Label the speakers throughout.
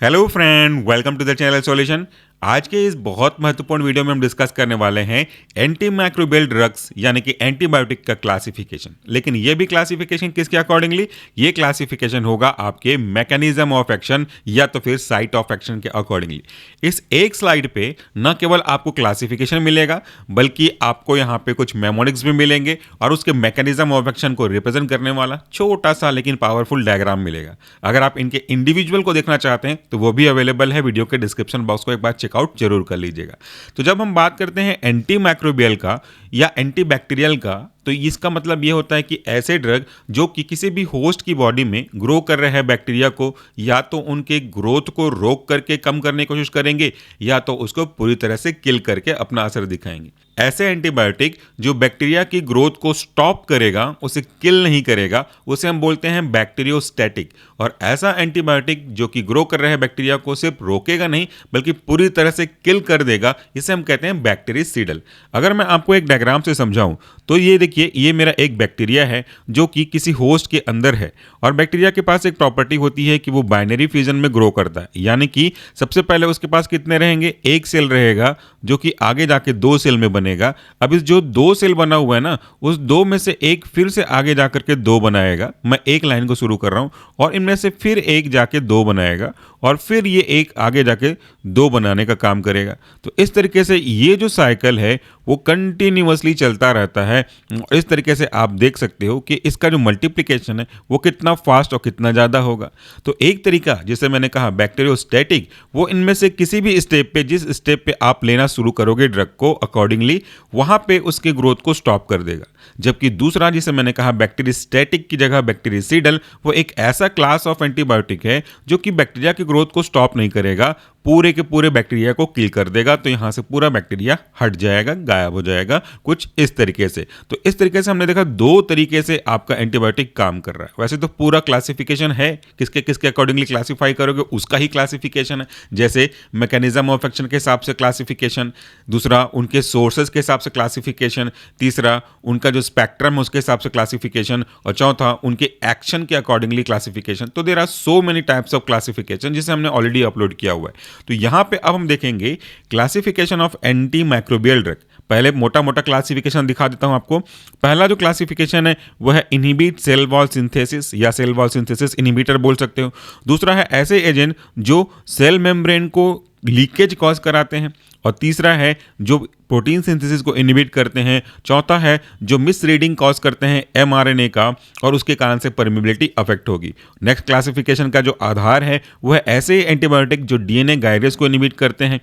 Speaker 1: Hello friend, welcome to the channel solution. आज के इस बहुत महत्वपूर्ण वीडियो में हम डिस्कस करने वाले हैं एंटी माइक्रोबियल ड्रग्स यानी कि एंटीबायोटिक का क्लासिफिकेशन। लेकिन ये भी क्लासिफिकेशन किसके अकॉर्डिंगली? ये क्लासिफिकेशन होगा आपके मैकेनिज्म ऑफ एक्शन या तो फिर साइट ऑफ एक्शन के अकॉर्डिंगली। इस एक स्लाइड पे न केवल आपको क्लासिफिकेशन मिलेगा बल्कि आपको यहाँ पे कुछ मेमोनिक्स भी मिलेंगे और उसके मैकेनिज्म ऑफ एक्शन को रिप्रेजेंट करने वाला छोटा सा लेकिन पावरफुल डायग्राम मिलेगा। अगर आप इनके इंडिविजुअल को देखना चाहते हैं तो वो भी अवेलेबल है, वीडियो के डिस्क्रिप्शन बॉक्स को एक बार चेकआउट जरूर कर लीजिएगा। तो जब हम बात करते हैं एंटी माइक्रोबियल का या एंटी बैक्टीरियल का, तो इसका मतलब ये होता है कि ऐसे ड्रग जो कि किसी भी होस्ट की बॉडी में ग्रो कर रहे हैं बैक्टीरिया को या तो उनके ग्रोथ को रोक करके कम करने की कोशिश करेंगे या तो उसको पूरी तरह से किल करके अपना असर दिखाएंगे। ऐसे एंटीबायोटिक जो बैक्टीरिया की ग्रोथ को स्टॉप करेगा, उसे किल नहीं करेगा, उसे हम बोलते हैं बैक्टीरियोस्टैटिक। और ऐसा एंटीबायोटिक जो कि ग्रो कर रहे हैं बैक्टीरिया को सिर्फ रोकेगा नहीं बल्कि पूरी तरह से किल कर देगा, इसे हम कहते हैं बैक्टीरिसीडल। अगर मैं आपको एक डायग्राम से समझाऊं तो ये देखिए, ये मेरा एक बैक्टीरिया है जो कि किसी होस्ट के अंदर है और बैक्टीरिया के पास एक प्रॉपर्टी होती है कि वो बाइनरी फ्यूजन में ग्रो करता है। यानी कि सबसे पहले उसके पास कितने रहेंगे? एक सेल रहेगा जो कि आगे जाके दो सेल में बनेगा। अब इस जो दो सेल बना हुआ है ना, उस दो में से एक फिर से आगे जाकर के दो बनाएगा। मैं एक लाइन को शुरू कर रहा हूं और इनमें से फिर एक जाके दो बनाएगा और फिर ये एक आगे जाके दो बनाने का काम करेगा। तो इस तरीके से ये जो साइकिल है वो कंटिन्यूअसली चलता रहता है। इस तरीके से आप देख सकते हो कि इसका जो मल्टीप्लिकेशन है वो कितना फास्ट और कितना ज़्यादा होगा। तो एक तरीका जिसे मैंने कहा बैक्टीरियोस्टैटिक, वो इनमें से किसी भी स्टेप पे, जिस स्टेप पे आप लेना शुरू करोगे ड्रग को अकॉर्डिंगली, वहाँ पे उसके ग्रोथ को स्टॉप कर देगा। जबकि दूसरा जिसे मैंने कहा बैक्टीरियोस्टैटिक की जगह बैक्टीरिसीडल, वो एक ऐसा क्लास ऑफ एंटीबायोटिक है जो कि बैक्टीरिया की ग्रोथ को स्टॉप नहीं करेगा, पूरे के पूरे बैक्टीरिया को किल कर देगा। तो यहाँ से पूरा बैक्टीरिया हट जाएगा, गायब हो जाएगा, कुछ इस तरीके से। तो इस तरीके से हमने देखा दो तरीके से आपका एंटीबायोटिक काम कर रहा है। वैसे तो पूरा क्लासिफिकेशन है, किसके किसके अकॉर्डिंगली क्लासीफाई करोगे उसका ही क्लासिफिकेशन है। जैसे मैकेनिज्म ऑफ एक्शन के हिसाब से क्लासिफिकेशन, दूसरा उनके सोर्सेज के हिसाब से क्लासिफिकेशन, तीसरा उनका जो स्पेक्ट्रम है उसके हिसाब से क्लासिफिकेशन, और चौथा उनके एक्शन के अकॉर्डिंगली क्लासिफिकेशन। तो there are so many types of classification जिसे हमने ऑलरेडी अपलोड किया हुआ है। तो यहां पे अब हम देखेंगे classification of anti microbial drug. पहले मोटा मोटा क्लासिफिकेशन दिखा देता हूं आपको। पहला जो क्लासिफिकेशन है वो है इनहिबिट सेल वॉल सिंथेसिस या सेल वॉल सिंथेसिस इनहिबिटर बोल सकते हो। दूसरा है ऐसे एजेंट जो सेल मेम्ब्रेन को लीकेज कॉज कराते हैं, और तीसरा है जो प्रोटीन सिंथेसिस को इनहिबिट करते हैं। चौथा है जो मिस रीडिंग कॉज करते हैं एमआरएनए का और उसके कारण से परमिबिलिटी अफेक्ट होगी। नेक्स्ट क्लासिफिकेशन का जो आधार है वो है ऐसे एंटीबायोटिक जो डीएनए गायरेज को इनहिबिट करते हैं।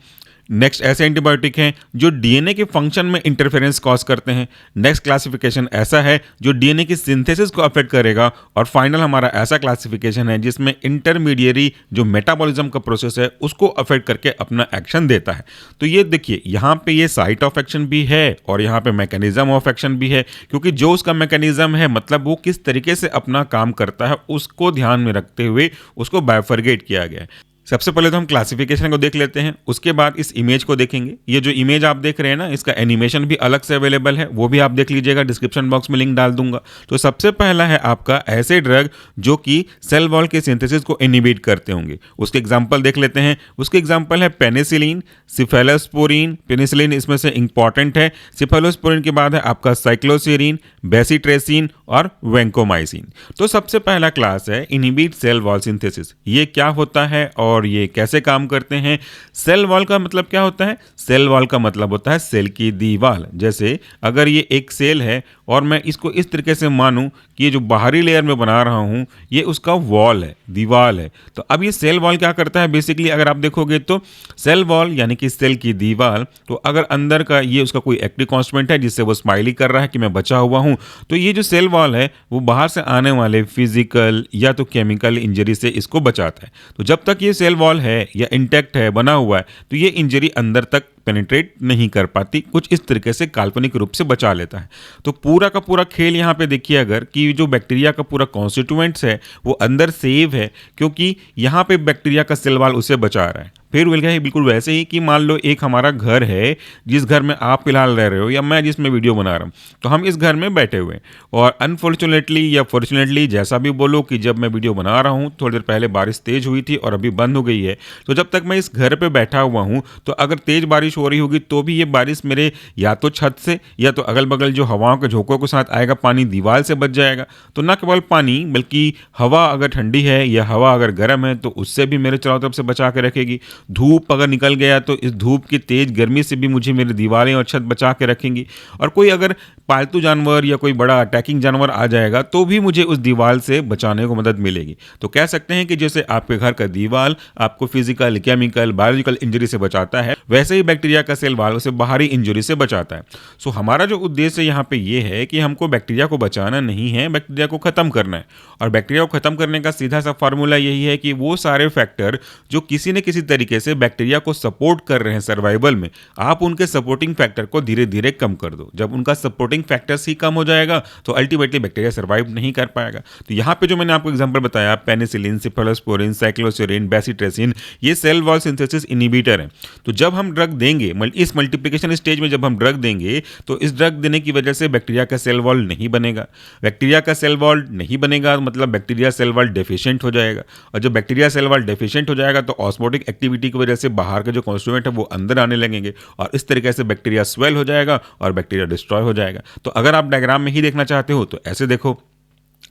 Speaker 1: नेक्स्ट ऐसे एंटीबायोटिक हैं जो डीएनए के फंक्शन में इंटरफेरेंस कॉज करते हैं। नेक्स्ट क्लासिफिकेशन ऐसा है जो डीएनए की सिंथेसिस को अफेक्ट करेगा। और फाइनल हमारा ऐसा क्लासिफिकेशन है जिसमें इंटरमीडिएरी जो मेटाबॉलिज्म का प्रोसेस है उसको अफेक्ट करके अपना एक्शन देता है। तो ये देखिए, यहाँ पे ये साइट ऑफ एक्शन भी है और यहाँ पे मैकेनिज्म ऑफ एक्शन भी है, क्योंकि जो उसका मैकेनिज्म है मतलब वो किस तरीके से अपना काम करता है उसको ध्यान में रखते हुए उसको बाइफरगेट किया गया है। सबसे पहले तो हम क्लासिफिकेशन को देख लेते हैं, उसके बाद इस इमेज को देखेंगे। ये जो इमेज आप देख रहे हैं ना, इसका एनिमेशन भी अलग से अवेलेबल है, वो भी आप देख लीजिएगा, डिस्क्रिप्शन बॉक्स में लिंक डाल दूंगा। तो सबसे पहला है आपका ऐसे ड्रग जो कि सेल वॉल के सिंथेसिस को इनहिबिट करते होंगे। उसके एग्जांपल देख लेते हैं। उसके एग्जांपल है पेनिसिलिन, सिफेलोस्पोरिन। पेनिसिलिन इसमें से इंपॉर्टेंट है। सिफेलोस्पोरिन के बाद है आपका साइक्लोसेरिन, बेसिट्रेसिन और वेंकोमाइसिन। तो सबसे पहला क्लास है इनहिबिट सेल वॉल सिंथेसिस। ये क्या होता है और ये कैसे काम करते हैं? सेल वॉल का मतलब क्या होता है? सेल वॉल का मतलब होता है सेल की दीवार। जैसे अगर ये एक सेल है और मैं इसको इस तरीके से मानूं कि ये जो बाहरी लेयर में बना रहा हूं ये उसका वॉल है, दीवार है। तो अब ये सेल वॉल क्या करता है? बेसिकली अगर आप देखोगे तो सेल वॉल यानी कि सेल की दीवार, तो अगर अंदर का ये उसका कोई एक्टिव कॉन्स्टेंट है जिससे वो स्माइली कर रहा है कि मैं बचा हुआ हूं, तो ये जो सेल वॉल है वो बाहर से आने वाले फिजिकल या तो केमिकल इंजरी से इसको बचाता है। तो जब तक ये सेल वॉल है या इंटैक्ट है, बना हुआ है, तो ये इंजरी अंदर तक पेनिट्रेट नहीं कर पाती, कुछ इस तरीके से काल्पनिक रूप से बचा लेता है। तो पूरा का पूरा खेल यहाँ पे देखिए अगर कि जो बैक्टीरिया का पूरा कॉन्स्टिट्यूएंट्स है वो अंदर सेव है, क्योंकि यहाँ पे बैक्टीरिया का सेल वॉल उसे बचा रहा है। फिर बोल बिल्कुल वैसे ही कि मान लो एक हमारा घर है, जिस घर में आप फिलहाल रह रहे हो या मैं जिसमें वीडियो बना रहा हूँ, तो हम इस घर में बैठे हुए हैं और अनफॉर्चुनेटली या फॉर्चुनेटली जैसा भी बोलो कि जब मैं वीडियो बना रहा हूँ थोड़ी देर पहले बारिश तेज हुई थी और अभी बंद हो गई है। तो जब तक मैं इस घर पे बैठा हुआ हूँ तो अगर तेज बारिश हो रही होगी तो भी ये बारिश मेरे या तो छत से या तो अगल बगल जो हवाओं के झोंकों के साथ आएगा, पानी दीवार से बच जाएगा। तो ना केवल पानी बल्कि हवा अगर ठंडी है या हवा अगर गर्म है तो उससे भी मेरे चारों तरफ से बचा के रखेगी। धूप अगर निकल गया तो इस धूप की तेज गर्मी से भी मुझे मेरी दीवारें और छत बचा के रखेंगी। और कोई अगर पालतू जानवर या कोई बड़ा अटैकिंग जानवर आ जाएगा तो भी मुझे उस दीवार से बचाने को मदद मिलेगी। तो कह सकते हैं कि जैसे आपके घर का दीवार आपको फिजिकल, केमिकल, बायोलॉजिकल इंजरी से बचाता है, वैसे ही बैक्टीरिया का सेल वॉल उसे बाहरी इंजरी से बचाता है। सो हमारा जो उद्देश्य यहाँ पे ये है कि हमको बैक्टीरिया को बचाना नहीं है, बैक्टीरिया को खत्म करना है। और बैक्टीरिया को खत्म करने का सीधा सा फॉर्मूला यही है कि वो सारे फैक्टर जो किसी न किसी तरीके से बैक्टीरिया को सपोर्ट कर रहे हैं सर्वाइवल में, आप उनके सपोर्टिंग फैक्टर को धीरे धीरे कम कर दो। जब उनका सपोर्टिंग फैक्टर्स ही कम हो जाएगा तो अल्टीमेटली बैक्टीरिया सर्वाइव नहीं कर पाएगा। तो यहाँ पे जो मैंने आपको एग्जांपल बताया, पेनिसिलिन, सिफलोस्पोरिन, साइक्लोसेरिन, बेसिट्रेसिन, ये सेल वॉल सिंथेसिस इनहिबिटर हैं। तो जब हम ड्रग देंगे इस मल्टीप्लिकेशन स्टेज में, जब हम ड्रग देंगे तो इस ड्रग देने की वजह से बैक्टीरिया का सेल वॉल नहीं बनेगा। बैक्टीरिया का सेल वॉल नहीं बनेगा मतलब बैक्टीरिया सेल वॉल डेफिशिएंट हो जाएगा। और जब बैक्टीरिया सेल वॉल डेफिशिएंट हो जाएगा तो ऑस्मोटिक एक्टिविटी की वजह से बाहर के जो कॉन्स्टिट्यूएंट है वो अंदर आने लगेंगे और इस तरीके से बैक्टीरिया स्वेल हो जाएगा और बैक्टीरिया डिस्ट्रॉय हो जाएगा। तो अगर आप डायग्राम में ही देखना चाहते हो तो ऐसे देखो,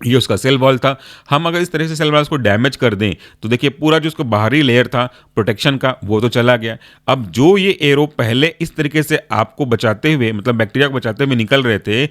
Speaker 1: ये उसका सेल वॉल था। हम अगर इस तरह से सेल वॉल्स को डैमेज कर दें तो देखिए पूरा जो उसका बाहरी लेयर था प्रोटेक्शन का वो तो चला गया। अब जो ये एरो पहले इस तरीके से आपको बचाते हुए मतलब बैक्टीरिया को बचाते हुए निकल रहे थे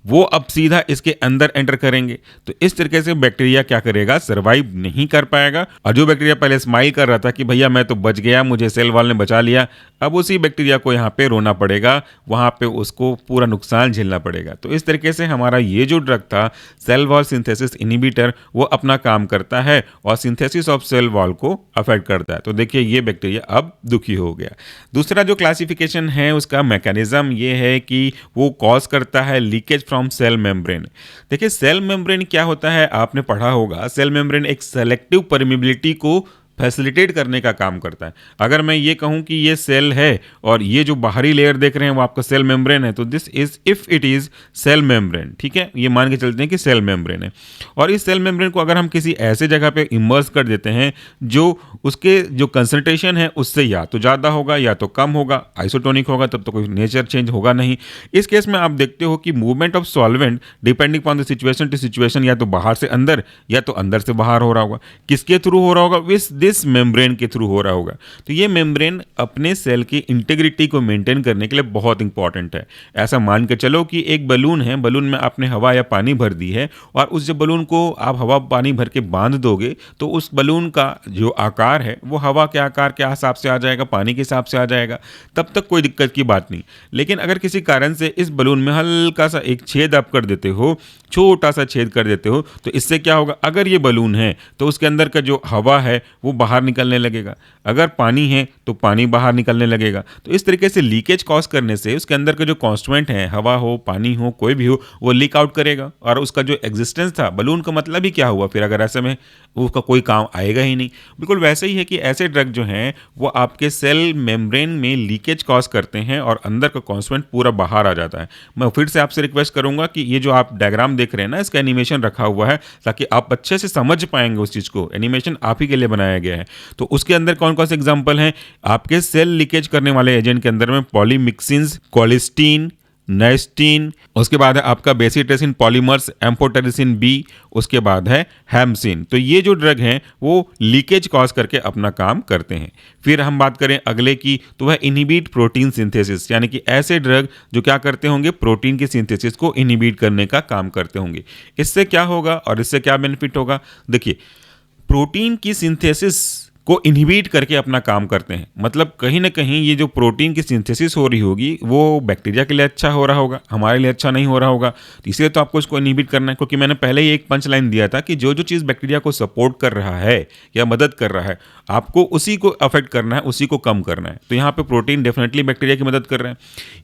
Speaker 1: वो अब सीधा इसके अंदर एंटर करेंगे। तो इस तरीके से बैक्टीरिया क्या करेगा, सर्वाइव नहीं कर पाएगा। और जो बैक्टीरिया पहले स्माइल कर रहा था कि भैया मैं तो बच गया, मुझे सेल वॉल ने बचा लिया, अब उसी बैक्टीरिया को यहाँ पे रोना पड़ेगा, वहाँ पे उसको पूरा नुकसान झेलना पड़ेगा। तो इस तरीके से हमारा ये जो ड्रग था सेल वॉल सिंथेसिस इनहिबिटर वो अपना काम करता है और सिंथेसिस ऑफ सेल वॉल को अफेक्ट करता है। तो देखिए ये बैक्टीरिया अब दुखी हो गया। दूसरा जो क्लासिफिकेशन है उसका मैकेनिज्म ये है कि वो कॉज करता है लीकेज फ्रॉम सेल मेम्ब्रेन। देखिए सेल मेम्ब्रेन क्या होता है, आपने पढ़ा होगा, सेल मेम्ब्रेन एक सेलेक्टिव परमिबिलिटी को फैसिलिटेट करने का काम करता है। अगर मैं ये कहूं कि ये सेल है और ये जो बाहरी लेयर देख रहे हैं वो आपका सेल मेम्ब्रेन है तो this is if it is cell membrane, ठीक है, ये मान के चलते हैं कि सेल मेम्ब्रेन है। और इस सेल मेम्ब्रेन को अगर हम किसी ऐसे जगह पे इमर्स कर देते हैं जो उसके जो कंसंट्रेशन है उससे या तो ज़्यादा होगा या तो कम होगा, आइसोटोनिक होगा, तब तो कोई नेचर चेंज होगा नहीं। इस केस में आप देखते हो कि movement of solvent depending upon the situation to situation या तो बाहर से अंदर या तो अंदर से बाहर हो रहा होगा। किसके थ्रू हो रहा होगा, इस मेम्ब्रेन के थ्रू हो रहा होगा। तो ये मेम्ब्रेन अपने सेल की इंटीग्रिटी को मेंटेन करने के लिए बहुत इंपॉर्टेंट है। ऐसा मान के चलो कि एक बलून है, बलून में आपने हवा या पानी भर दी है और उस जब बलून को आप हवा पानी भर के बांध दोगे तो उस बलून का जो आकार है वो हवा के आकार के हिसाब से आ जाएगा, पानी के हिसाब से आ जाएगा, तब तक कोई दिक्कत की बात नहीं। लेकिन अगर किसी कारण से इस बलून में हल्का सा एक छेद आप कर देते हो, छोटा सा छेद कर देते हो, तो इससे क्या होगा, अगर ये बलून है तो उसके अंदर का जो हवा है वो बाहर निकलने लगेगा, अगर पानी है तो पानी बाहर निकलने लगेगा। तो इस तरीके से लीकेज कॉज करने से उसके अंदर के जो कॉन्स्टिट्यूएंट है, हवा हो, पानी हो, कोई भी हो, वो लीक आउट करेगा और उसका जो एग्जिस्टेंस था बलून का मतलब ही क्या हुआ फिर, अगर ऐसे में उसका कोई काम आएगा ही नहीं। बिल्कुल वैसे ही है कि ऐसे ड्रग जो हैं वो आपके सेल मेम्ब्रेन में लीकेज कॉज करते हैं और अंदर का कॉन्स्टिट्यूएंट पूरा बाहर आ जाता है। मैं फिर से आपसे रिक्वेस्ट करूंगा कि ये जो आप डायग्राम देख रहे हैं ना, इसका एनिमेशन रखा हुआ है ताकि आप अच्छे से समझ पाएंगे उस चीज़ को। एनिमेशन आप ही के लिए बनाया गया है। तो उसके अंदर कौन कौन से एग्जाम्पल हैं, आपके सेल लीकेज करने वाले एजेंट के अंदर में पॉलीमिक्सिन्स, कोलिस्टीन, नाइस्टीन, उसके बाद है आपका बेसिट्रेसिन पॉलीमर्स, एम्फोटेरिसिन बी, उसके बाद है हैमसिन। तो ये जो ड्रग हैं वो लीकेज कॉज करके अपना काम करते हैं। फिर हम बात करें अगले की तो वह इनहिबिट प्रोटीन सिंथेसिस, यानी कि ऐसे ड्रग जो क्या करते होंगे, प्रोटीन की सिंथेसिस को इनहिबिट करने का काम करते होंगे। इससे क्या होगा और इससे क्या बेनिफिट होगा, देखिए प्रोटीन की सिंथेसिस को इनहिबिट करके अपना काम करते हैं। मतलब कहीं ना कहीं ये जो प्रोटीन की सिंथेसिस हो रही होगी वो बैक्टीरिया के लिए अच्छा हो रहा होगा, हमारे लिए अच्छा नहीं हो रहा होगा। तो इसलिए तो आपको इसको इनहिबिट करना है, क्योंकि मैंने पहले ही एक पंच लाइन दिया था कि जो जो चीज़ बैक्टीरिया को सपोर्ट कर रहा है या मदद कर रहा है आपको उसी को अफेक्ट करना है, उसी को कम करना है। तो यहाँ पे प्रोटीन डेफिनेटली बैक्टीरिया की मदद कर रहे हैं।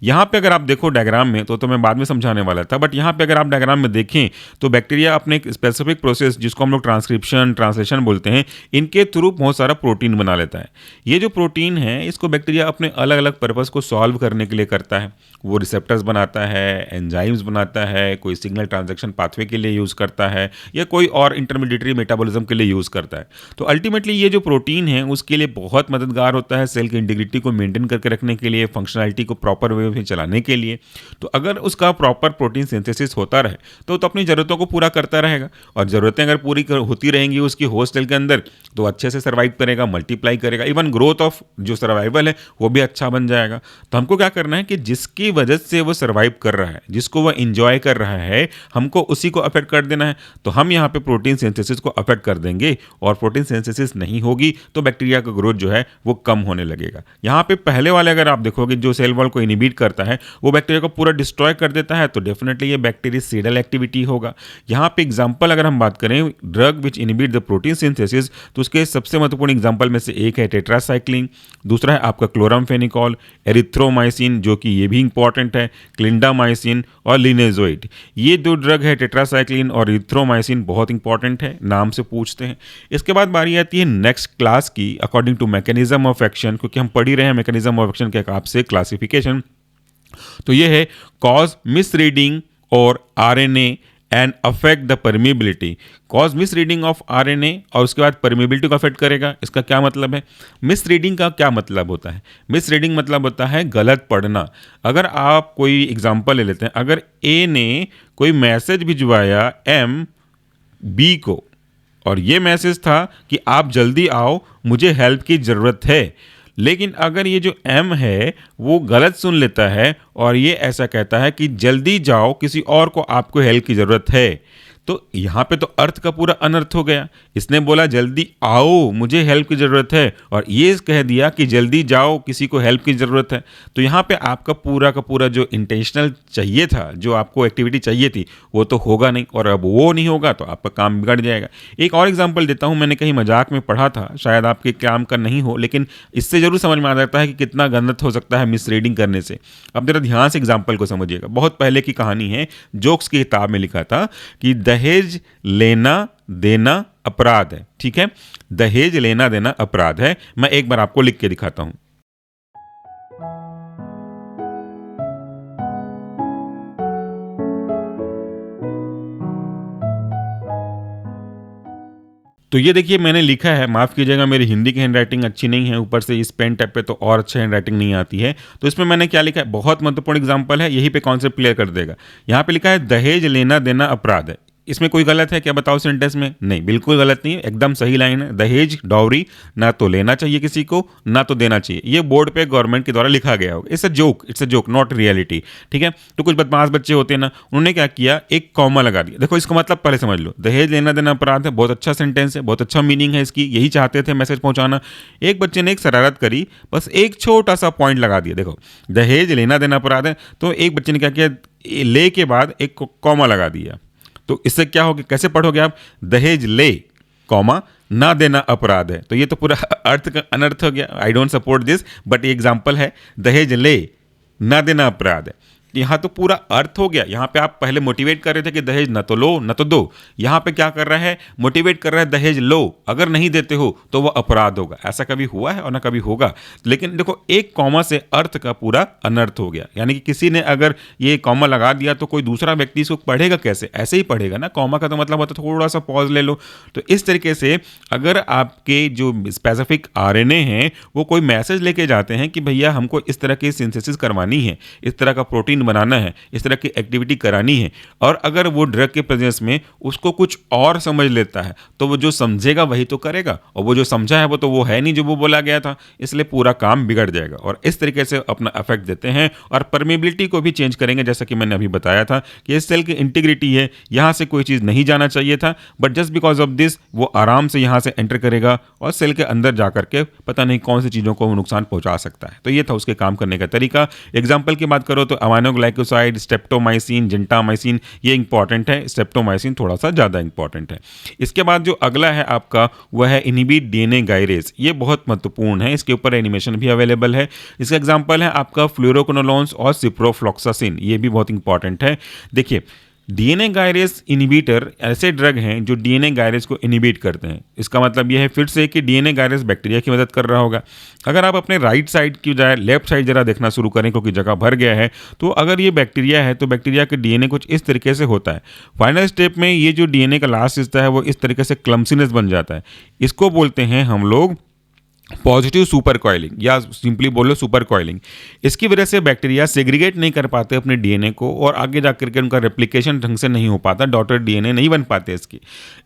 Speaker 1: यहाँ पे अगर आप देखो डायग्राम में तो मैं बाद में समझाने वाला था, बट यहाँ पे अगर आप डायग्राम में देखें तो बैक्टीरिया अपने एक स्पेसिफिक प्रोसेस जिसको हम लोग ट्रांसक्रिप्शन, ट्रांसलेशन बोलते हैं, इनके थ्रू बहुत सारा प्रोटीन बना लेता है। ये जो प्रोटीन है इसको बैक्टीरिया अपने अलग अलग पर्पस को सॉल्व करने के लिए करता है। वो रिसेप्टर्स बनाता है, एंजाइम्स बनाता है, कोई सिग्नल ट्रांजैक्शन पाथवे के लिए यूज़ करता है या कोई और इंटरमीडिएटरी मेटाबॉलिज्म के लिए यूज़ करता है। तो अल्टीमेटली ये जो प्रोटीन है उसके लिए बहुत मददगार होता है सेल की इंटीग्रिटी को मेंटेन करके रखने के लिए, फंक्शनैलिटी को प्रॉपर वे में चलाने के लिए। तो अगर उसका प्रॉपर प्रोटीन सिंथेसिस होता रहे तो अपनी ज़रूरतों को पूरा करता रहेगा, और ज़रूरतें अगर पूरी होती रहेंगी उसकी होस्ट सेल के अंदर तो अच्छे से सर्वाइव करेगा, मल्टीप्लाई करेगा, इवन ग्रोथ ऑफ जो सर्वाइवल है वो भी अच्छा बन जाएगा। तो हमको क्या करना है कि जिसकी वजह से वो सर्वाइव कर रहा है, जिसको वो इंजॉय कर रहा है, हमको उसी को अफेक्ट कर देना है। तो हम यहाँ पे प्रोटीन सिंथेसिस को अफेक्ट कर देंगे, और प्रोटीन सिंथेसिस नहीं होगी तो बैक्टीरिया का ग्रोथ जो है वो कम होने लगेगा। यहाँ पे पहले वाले अगर आप देखोगे जो सेल वॉल को इनिबिट करता है वो बैक्टीरिया को पूरा डिस्ट्रॉय कर देता है, तो डेफिनेटली ये बैक्टीरियासीडल एक्टिविटी होगा। यहाँ पे एग्जांपल अगर हम बात करें drug which inhibit the protein synthesis, तो उसके सबसे महत्वपूर्ण एग्जांपल में से एक है टेट्रासाइक्लिन, दूसरा है आपका क्लोरामफेनिकॉल, एरिथ्रोमाइसिन जो कि ये भी इंपॉर्टेंट है, क्लिंडामाइसिन और लिनेजोइड। ये दो ड्रग है टेट्रासाइक्लिन और एरिथ्रोमाइसिन, बहुत इंपॉर्टेंट है, नाम से पूछते हैं। इसके बाद बारी आती है नेक्स्ट क्लास की according to mechanism of action, क्योंकि हम पढ़ ही रहे हैं मैकेनिज्म ऑफ एक्शन के हिसाब से क्लासिफिकेशन। तो ये है कॉज मिसरीडिंग और RNA and affect the permeability. Cause miss reading of RNA और उसके बाद परमिबिलिटी को अफेक्ट करेगा। इसका क्या मतलब है? मिस रीडिंग का क्या मतलब होता है? मिस रीडिंग मतलब होता है गलत पढ़ना। अगर आप कोई एग्जांपल ले लेते हैं, अगर ए ने कोई मैसेज भिजवाया एम बी को, और ये मैसेज था कि आप जल्दी आओ, मुझे हेल्प की ज़रूरत है, लेकिन अगर ये जो एम है वो गलत सुन लेता है और ये ऐसा कहता है कि जल्दी जाओ, किसी और को आपको हेल्प की ज़रूरत है, तो यहाँ पे तो अर्थ का पूरा अनर्थ हो गया। इसने बोला जल्दी आओ, मुझे हेल्प की ज़रूरत है, और ये कह दिया कि जल्दी जाओ, किसी को हेल्प की ज़रूरत है। तो यहाँ पे आपका पूरा का पूरा जो इंटेंशनल चाहिए था, जो आपको एक्टिविटी चाहिए थी, वो तो होगा नहीं, और अब वो नहीं होगा तो आपका काम बिगड़ जाएगा। एक और एग्जाम्पल देता हूँ, मैंने कहीं मजाक में पढ़ा था, शायद आपके काम का नहीं हो, लेकिन इससे ज़रूर समझ में आ जाता है कि कितना गलत हो सकता है मिस रीडिंग करने से। अब जरा ध्यान से एग्जाम्पल को समझिएगा। बहुत पहले की कहानी है, जोक्स की किताब में लिखा था कि दहेज लेना देना अपराध है। ठीक है, दहेज लेना देना अपराध है। मैं एक बार आपको लिख के दिखाता हूं। तो ये देखिए मैंने लिखा है, माफ़ कीजिएगा मेरी हिंदी की हैंडराइटिंग अच्छी नहीं है, ऊपर से इस पेन टैप पे तो और अच्छा हैंडराइटिंग नहीं आती है। तो इसमें मैंने क्या लिखा है, बहुत महत्वपूर्ण एग्जांपल है, यही पे कॉन्सेप्ट क्लियर कर देगा। यहाँ पे लिखा है दहेज लेना देना अपराध है। इसमें कोई गलत है क्या बताओ सेंटेंस में? नहीं, बिल्कुल गलत नहीं है, एकदम सही लाइन है। दहेज डॉवरी ना तो लेना चाहिए किसी को, ना तो देना चाहिए। ये बोर्ड पे गवर्नमेंट के द्वारा लिखा गया होगा। It's a joke not reality. ठीक है, तो कुछ बदमाश बच्चे होते हैं ना, उन्होंने क्या किया, एक कॉमा लगा दिया। देखो इसका मतलब पहले समझ लो, दहेज लेना देना अपराध है, बहुत अच्छा सेंटेंस है, बहुत अच्छा मीनिंग है इसकी, यही चाहते थे मैसेज पहुंचाना। एक बच्चे ने एक शरारत करी, बस एक छोटा सा पॉइंट लगा दिया। देखो दहेज लेना देना अपराध है, तो एक बच्चे ने क्या किया, ले के बाद एक कॉमा लगा दिया। तो इससे क्या होगा, कैसे पढ़ोगे आप, दहेज ले कॉमा ना देना अपराध है। तो ये तो पूरा अर्थ का अनर्थ हो गया। I don't support this, but ये एग्जांपल है, दहेज ले ना देना अपराध है। यहाँ तो पूरा अर्थ हो गया। यहाँ पे आप पहले मोटिवेट कर रहे थे कि दहेज न तो लो न तो दो, यहाँ पे क्या कर रहा है, मोटिवेट कर रहा है दहेज लो, अगर नहीं देते हो तो वह अपराध होगा। ऐसा कभी हुआ है और ना कभी होगा। लेकिन देखो एक कॉमा से अर्थ का पूरा अनर्थ हो गया। यानी कि किसी ने अगर ये कॉमा लगा दिया तो कोई दूसरा व्यक्ति इसको पढ़ेगा कैसे? ऐसे ही पढ़ेगा ना। कॉमा का तो मतलब होता है थोड़ा सा पॉज ले लो। तो इस तरीके से अगर आपके जो स्पेसिफिक आरएनए हैं वो कोई मैसेज लेके जाते हैं कि भैया हमको इस तरह की सिंथेसिस करवानी है, इस तरह का प्रोटीन बनाना है, इस तरह की एक्टिविटी करानी है, और अगर वो ड्रग के प्रेजेंस में उसको कुछ और समझ लेता है तो वो जो समझेगा वही तो करेगा, और वो जो समझा है वो तो वो है नहीं जो वो बोला गया था, इसलिए पूरा काम बिगड़ जाएगा। और इस तरीके से अपना इफेक्ट देते हैं और परमेबिलिटी को भी चेंज करेंगे। जैसा कि मैंने अभी बताया था कि इस सेल की इंटीग्रिटी है, यहाँ से कोई चीज़ नहीं जाना चाहिए था, but just because of this वो आराम से यहाँ से एंटर करेगा और सेल के अंदर जा करके पता नहीं कौन सी चीज़ों को नुकसान पहुँचा सकता है। तो ये था उसके काम करने का तरीका। एग्जाम्पल की बात करो तो अमाइनोग्लाइकोसाइड, स्ट्रेप्टोमाइसिन, जेंटामाइसिन, ये इंपॉर्टेंट है। स्ट्रेप्टोमाइसिन थोड़ा सा ज़्यादा इंपॉर्टेंट है। इसके बाद जो अगला है आपका वह है इनहिबिट डीएनए गायरेज। ये बहुत महत्वपूर्ण है, इसके ऊपर एनिमेशन भी अवेलेबल है। इसका एग्जाम्पल है आपका फ्लोरोक्विनोलोन्स और सिप्रोफ्लॉक्सासिन, ये भी बहुत इंपॉर्टेंट है। देखिए डीएनए गायरेज इनहिबिटर ऐसे ड्रग हैं जो डीएनए गायरेज को इनहिबिट करते हैं। इसका मतलब यह है फिर से कि डीएनए गायरेज बैक्टीरिया की मदद कर रहा होगा। अगर आप अपने राइट साइड की बजाय लेफ्ट साइड जरा देखना शुरू करें क्योंकि जगह भर गया है, तो अगर ये बैक्टीरिया है तो बैक्टीरिया के डीएनए कुछ इस तरीके से होता है। फाइनल स्टेप में ये जो डीएनए का लास्ट हिस्सा है वो इस तरीके से क्लम्सीनेस बन जाता है। इसको बोलते हैं हम लोग पॉजिटिव सुपर कॉइलिंग या सिंपली बोलो सुपर कॉइलिंग। इसकी वजह से बैक्टीरिया सेग्रीगेट नहीं कर पाते अपने डीएनए को और आगे जाकर के उनका रेप्लिकेशन ढंग से नहीं हो पाता, डॉटर डीएनए नहीं बन पाते इसकी।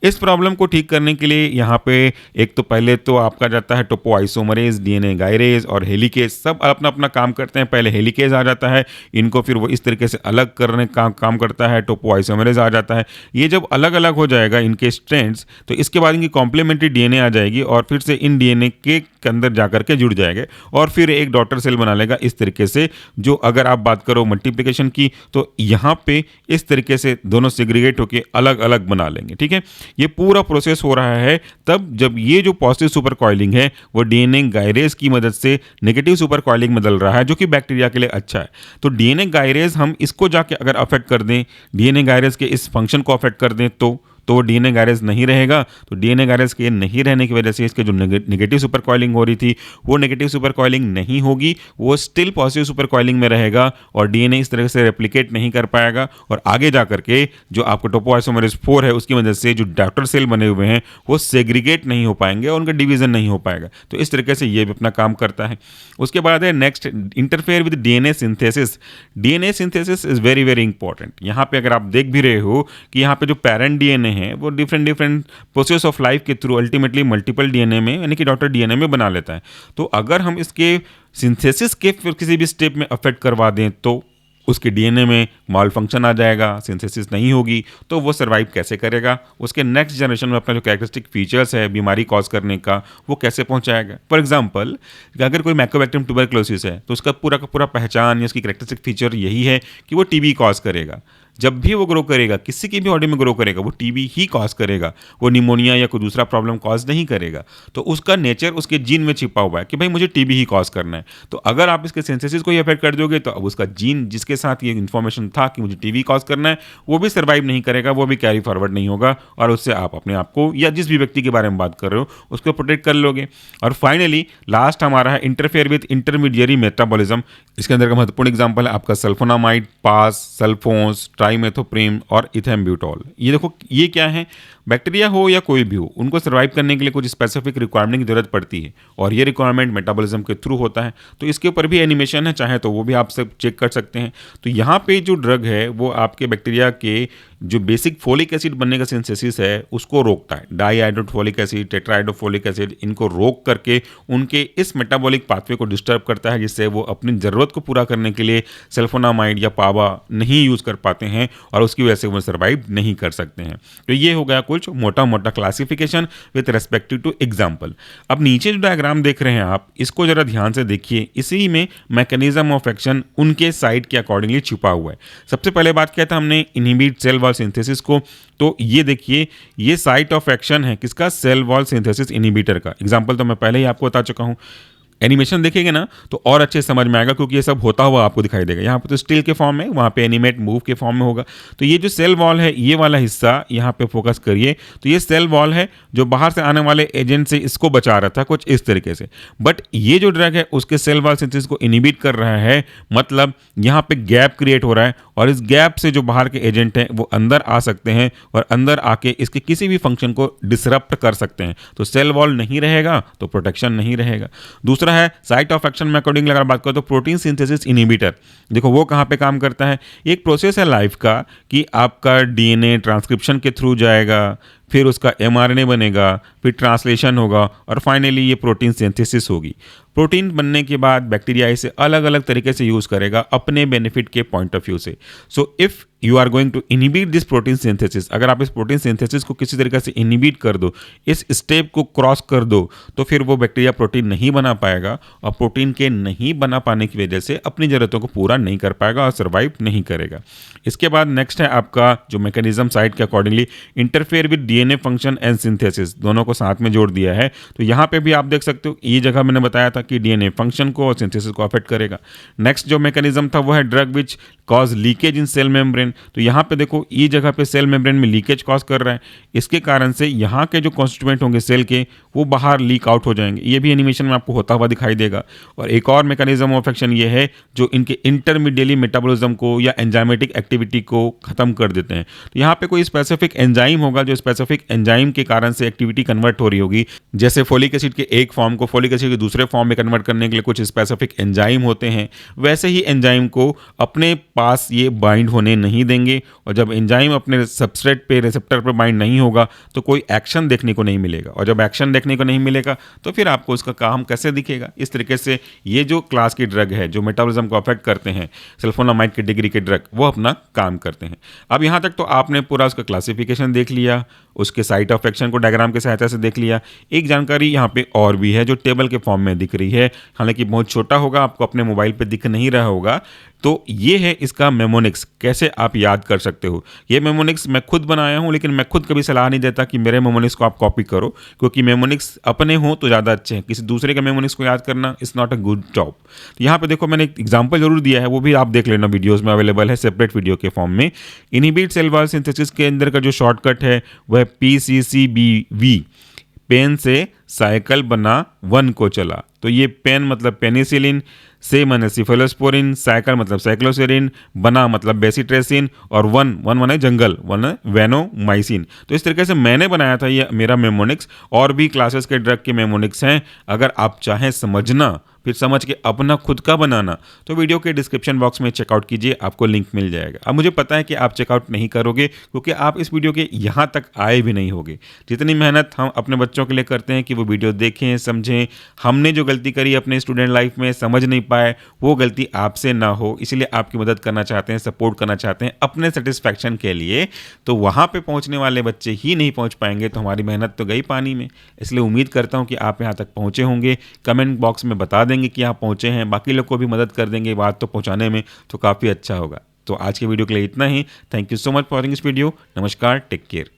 Speaker 1: इस प्रॉब्लम को ठीक करने के लिए यहाँ पे एक तो पहले तो आपका जाता है टोपोआइसोमरेज, डीएनए गायरेज और हेलिकेज, सब अपना अपना काम करते हैं। पहले हेलिकेज आ जाता है, इनको फिर वो इस तरीके से अलग करने का काम करता है, टोपोआइसोमरेज आ जाता है। ये जब अलग अलग हो जाएगा इनके स्ट्रैंड्स, तो इसके बाद इनकी कॉम्प्लीमेंट्री डीएनए आ जाएगी और फिर से इन डीएनए के अंदर जाकर के जुड़ जाएंगे और फिर एक डॉटर सेल बना लेगा इस तरीके से। जो अगर आप बात करो मल्टीप्लिकेशन की, तो यहाँ पे इस तरीके से दोनों सेग्रीगेट होकर अलग अलग बना लेंगे। ठीक है, ये पूरा प्रोसेस हो रहा है तब जब ये जो पॉजिटिव सुपर कॉइलिंग है वो डीएनए गायरेज की मदद से नेगेटिव सुपर कॉइलिंग बदल रहा है, जो कि बैक्टीरिया के लिए अच्छा है। तो डीएनए गायरेज हम इसको जाके अगर अफेक्ट कर दें, डीएनए गायरेज के इस फंक्शन को अफेक्ट कर दें, तो वो डीएनए गायरेज नहीं रहेगा। तो डीएनए गायरेज के नहीं रहने की वजह से इसके जो नेगेटिव सुपर कॉइलिंग हो रही थी वो नेगेटिव सुपर कॉइलिंग नहीं होगी, वो स्टिल पॉजिटिव सुपर कॉइलिंग में रहेगा और डीएनए इस तरह से रेप्लिकेट नहीं कर पाएगा और आगे जा करके जो आपका टोपोआइसोमरेज 4 है उसकी वजह से जो डॉटर सेल बने हुए हैं वो सेग्रीगेट नहीं हो पाएंगे और उनका डिवीजन नहीं हो पाएगा। तो इस तरीके से ये भी अपना काम करता है। उसके बाद है next, interfere with DNA synthesis. DNA synthesis is very very important. यहाँ पे अगर आप देख भी रहे हो कि यहाँ पे जो पेरेंट डीएनए है वो different different process of life के थ्रू अल्टीमेटली मल्टीपल डीएनए में यानी कि डॉटर डीएनए में बना लेता है। तो अगर हम इसके सिंथेसिस के फिर किसी भी स्टेप में अफेक्ट करवा दें तो उसके डीएनए में मॉल फंक्शन आ जाएगा, सिंथेसिस नहीं होगी, तो वो सर्वाइव कैसे करेगा? उसके नेक्स्ट जनरेशन में अपना जो कैरेक्टरिस्टिक फीचर्स है बीमारी कॉज करने का वो कैसे पहुंचाएगा? फॉर एग्जांपल, अगर कोई मैकोबैक्टीरियम ट्यूबरक्लोसिस है तो उसका पूरा का पूरा पहचान या उसकी कैरेक्टरिस्टिक फीचर यही है कि वो टीबी कॉज करेगा। जब भी वो ग्रो करेगा, किसी की भी बॉडी में ग्रो करेगा, वो टीबी ही कॉज करेगा, वो निमोनिया या कोई दूसरा प्रॉब्लम कॉज नहीं करेगा। तो उसका नेचर उसके जीन में छिपा हुआ है कि भाई मुझे टीबी ही कॉज करना है। तो अगर आप इसके सिंथेसिस को ही अफेक्ट कर दोगे तो अब उसका जीन जिसके साथ ये इन्फॉर्मेशन था कि मुझे टीबी कॉज करना है वो भी सर्वाइव नहीं करेगा, वो भी कैरी फॉरवर्ड नहीं होगा और उससे आप अपने आप को या जिस भी व्यक्ति के बारे में बात कर रहे हो उसको प्रोटेक्ट कर लोगे। और फाइनली लास्ट हमारा है इंटरफेयर विद इंटरमीडियरी मेटाबॉलिज्म। इसके अंदर का महत्वपूर्ण एग्जाम्पल है आपका सल्फोनामाइड, पास, सल्फोन्स, ट्राइमेथोप्रिम और इथेम्ब्यूटॉल। ये देखो, ये क्या है? बैक्टीरिया हो या कोई भी हो, उनको सर्वाइव करने के लिए कुछ स्पेसिफिक रिक्वायरमेंट की जरूरत पड़ती है और ये रिक्वायरमेंट मेटाबॉलिज्म के थ्रू होता है। तो इसके ऊपर भी एनिमेशन है, चाहे तो वो भी आप सब चेक कर सकते हैं। तो यहाँ पे जो ड्रग है वो आपके बैक्टीरिया के जो बेसिक फोलिक एसिड बनने का सिंथेसिस है उसको रोकता है। डाईहाइड्रोफोलिक एसिड, टेट्राहाइड्रोफोलिक एसिड, इनको रोक करके उनके इस मेटाबॉलिक पाथवे को डिस्टर्ब करता है, जिससे वो अपनी ज़रूरत को पूरा करने के लिए सल्फोनामाइड या पावा नहीं यूज़ कर पाते हैं और उसकी वजह से वो सर्वाइव नहीं कर सकते हैं। तो ये हो गया कुछ मोटा मोटा classification with respective to example. अब नीचे जो डायग्राम देख रहे हैं आप, इसको जरा ध्यान से देखिए। इसी में मैकेनिज्म ऑफ एक्शन उनके साइड के अकॉर्डिंगली छुपा हुआ है। सबसे पहले बात किया था हमने इनहिबिट सेल वॉल सिंथेसिस को, तो ये देखिए, ये साइट ऑफ एक्शन है किसका? सेल वॉल सिंथेसिस इनहिबिटर का। एग्जाम्पल तो मैं पहले ही आपको बता चुका हूँ। एनिमेशन देखेंगे ना तो और अच्छे समझ में आएगा क्योंकि ये सब होता हुआ आपको दिखाई देगा। यहाँ पे तो स्टिल के फॉर्म में, वहाँ पे एनिमेट मूव के फॉर्म में होगा। तो ये जो सेल वॉल है, ये वाला हिस्सा यहाँ पे फोकस करिए। तो ये सेल वॉल है जो बाहर से आने वाले एजेंट से इसको बचा रहा था कुछ इस तरीके से। बट ये जो ड्रग है उसके सेल वॉल सिंथेसिस को इनहिबिट कर रहा है, मतलब यहाँ पे गैप क्रिएट हो रहा है और इस गैप से जो बाहर के एजेंट हैं वो अंदर आ सकते हैं और अंदर आके इसके किसी भी फंक्शन को डिसरप्ट कर सकते हैं। तो सेल वॉल नहीं रहेगा तो प्रोटेक्शन नहीं रहेगा। दूसरा है साइट ऑफ एक्शन में अकॉर्डिंग अगर बात करो तो प्रोटीन सिंथेसिस इनहिबिटर। देखो वो कहाँ पे काम करता है? एक प्रोसेस है लाइफ का कि आपका डीएनए ट्रांसक्रिप्शन के थ्रू जाएगा, फिर उसका एमआरएनए बनेगा, फिर ट्रांसलेशन होगा और फाइनली ये प्रोटीन सिंथेसिस होगी। प्रोटीन बनने के बाद बैक्टीरिया इसे अलग अलग तरीके से यूज़ करेगा अपने बेनिफिट के पॉइंट ऑफ व्यू से। So if you are going to inhibit this protein synthesis, अगर आप इस प्रोटीन सिंथेसिस को किसी तरीके से इनहिबिट कर दो, इस स्टेप को क्रॉस कर दो, तो फिर वो बैक्टीरिया प्रोटीन नहीं बना पाएगा और प्रोटीन के नहीं बना पाने की वजह से अपनी ज़रूरतों को पूरा नहीं कर पाएगा और सर्वाइव नहीं करेगा। इसके बाद नेक्स्ट है आपका जो मैकेनिज्म साइट के accordingly interfere with DNA function and synthesis दोनों को साथ में जोड़ दिया है। तो यहाँ पे भी आप देख सकते हो, ये जगह मैंने बताया था कि डीएनए फंक्शन को और सिंथेसिस को अफेक्ट करेगा। नेक्स्ट जो मैकेनिज्म था वो है drug which cause leakage in cell membrane. तो यहाँ पे देखो, ये जगह पे सेल मेम्ब्रेन में लीकेज कॉज कर रहा है। इसके कारण से यहाँ के जो कॉन्स्टिट्यूएंट होंगे सेल के, वो बाहर लीक आउट हो जाएंगे। ये भी एनिमेशन में आपको होता हुआ दिखाई देगा। और एक और मैकेनिज्म ऑफ एक्शन ये है जो इनके इंटरमीडिएटली मेटाबॉलिज्म को या एंजाइमेटिक एक्टिविटी को खत्म कर देते हैं। तो यहाँ पे कोई स्पेसिफिक एंजाइम होगा जो स्पेसिफिक एंजाइम के कारण से एक्टिविटी कन्वर्ट हो रही होगी। जैसे फोलिक एसिड के एक फॉर्म को फोलिक एसिड के दूसरे फॉर्म में कन्वर्ट करने के लिए कुछ स्पेसिफिक एंजाइम होते हैं, वैसे ही एंजाइम को अपने पास ये बाइंड होने नहीं देंगे। और जब एंजाइम अपने सबस्ट्रेट पे रिसेप्टर पर बाइंड नहीं होगा तो कोई एक्शन देखने को नहीं मिलेगा। और जब एक्शन देखने को नहीं मिलेगा तो फिर आपको उसका काम कैसे दिखेगा। इस तरीके से ये जो क्लास की ड्रग है जो मेटाबॉलिज्म को अफेक्ट करते हैं, सल्फोनामाइड की डिग्री के ड्रग, वो अपना काम करते हैं। अब यहाँ तक तो आपने पूरा उसका क्लासिफिकेशन देख लिया, उसके साइट ऑफ एक्शन को डायग्राम की सहायता से देख लिया। एक जानकारी यहाँ पे और भी है जो टेबल के फॉर्म में दिख रही है, हालांकि बहुत छोटा होगा, आपको अपने मोबाइल पे दिख नहीं रहा होगा। तो ये है इसका मेमोनिक्स, कैसे आप याद कर सकते हो। ये मेमोनिक्स मैं खुद बनाया हूँ, लेकिन मैं खुद कभी सलाह नहीं देता कि मेरे मेमोनिक्स को आप कॉपी करो, क्योंकि मेमोनिक्स अपने हो तो ज़्यादा अच्छे हैं। किसी दूसरे के मेमोनिक्स को याद करना is not a good job. तो यहाँ पे देखो, मैंने एक एग्जाम्पल जरूर दिया है, वो भी आप देख लेना, वीडियोज़ में अवेलेबल है सेपरेट वीडियो के फॉर्म में। इनहिबिट सेल वॉल सिंथेसिस के अंदर का जो शॉर्टकट है वह PCCBV, पेन से साइकिल बना वन को चला। तो ये पेन मतलब पेनिसिलिन, से माने सिफेलोस्पोरिन, साइकिल मतलब साइक्लोसेरिन, बना मतलब बेसिट्रेसिन, और वन माने जंगल, वन वेनोमाइसिन। तो इस तरीके से मैंने बनाया था ये मेरा मेमोनिक्स। और भी क्लासेस के ड्रग के मेमोनिक्स हैं, अगर आप चाहें समझना, फिर समझ के अपना खुद का बनाना, तो वीडियो के डिस्क्रिप्शन बॉक्स में चेकआउट कीजिए, आपको लिंक मिल जाएगा। अब मुझे पता है कि आप चेकआउट नहीं करोगे क्योंकि आप इस वीडियो के यहाँ तक आए भी नहीं होगे। जितनी मेहनत हम अपने बच्चों के लिए करते हैं कि वो वीडियो देखें, समझें, हमने जो गलती करी अपने स्टूडेंट लाइफ में, समझ नहीं पाए, वो गलती आपसे ना हो, इसलिए आपकी मदद करना चाहते हैं, सपोर्ट करना चाहते हैं अपने सेटिस्फैक्शन के लिए। तो वहाँ पे पहुँचने वाले बच्चे ही नहीं पहुँच पाएंगे, तो हमारी मेहनत तो गई पानी में। इसलिए उम्मीद करता हूँ कि आप यहाँ तक पहुँचे होंगे। कमेंट बॉक्स में बता देंगे कि आप पहुँचे हैं, बाकी लोग को भी मदद कर देंगे बात तो पहुँचाने में, तो काफ़ी अच्छा होगा। तो आज के वीडियो के लिए इतना ही। Thank you so much for watching this video. नमस्कार, टेक केयर।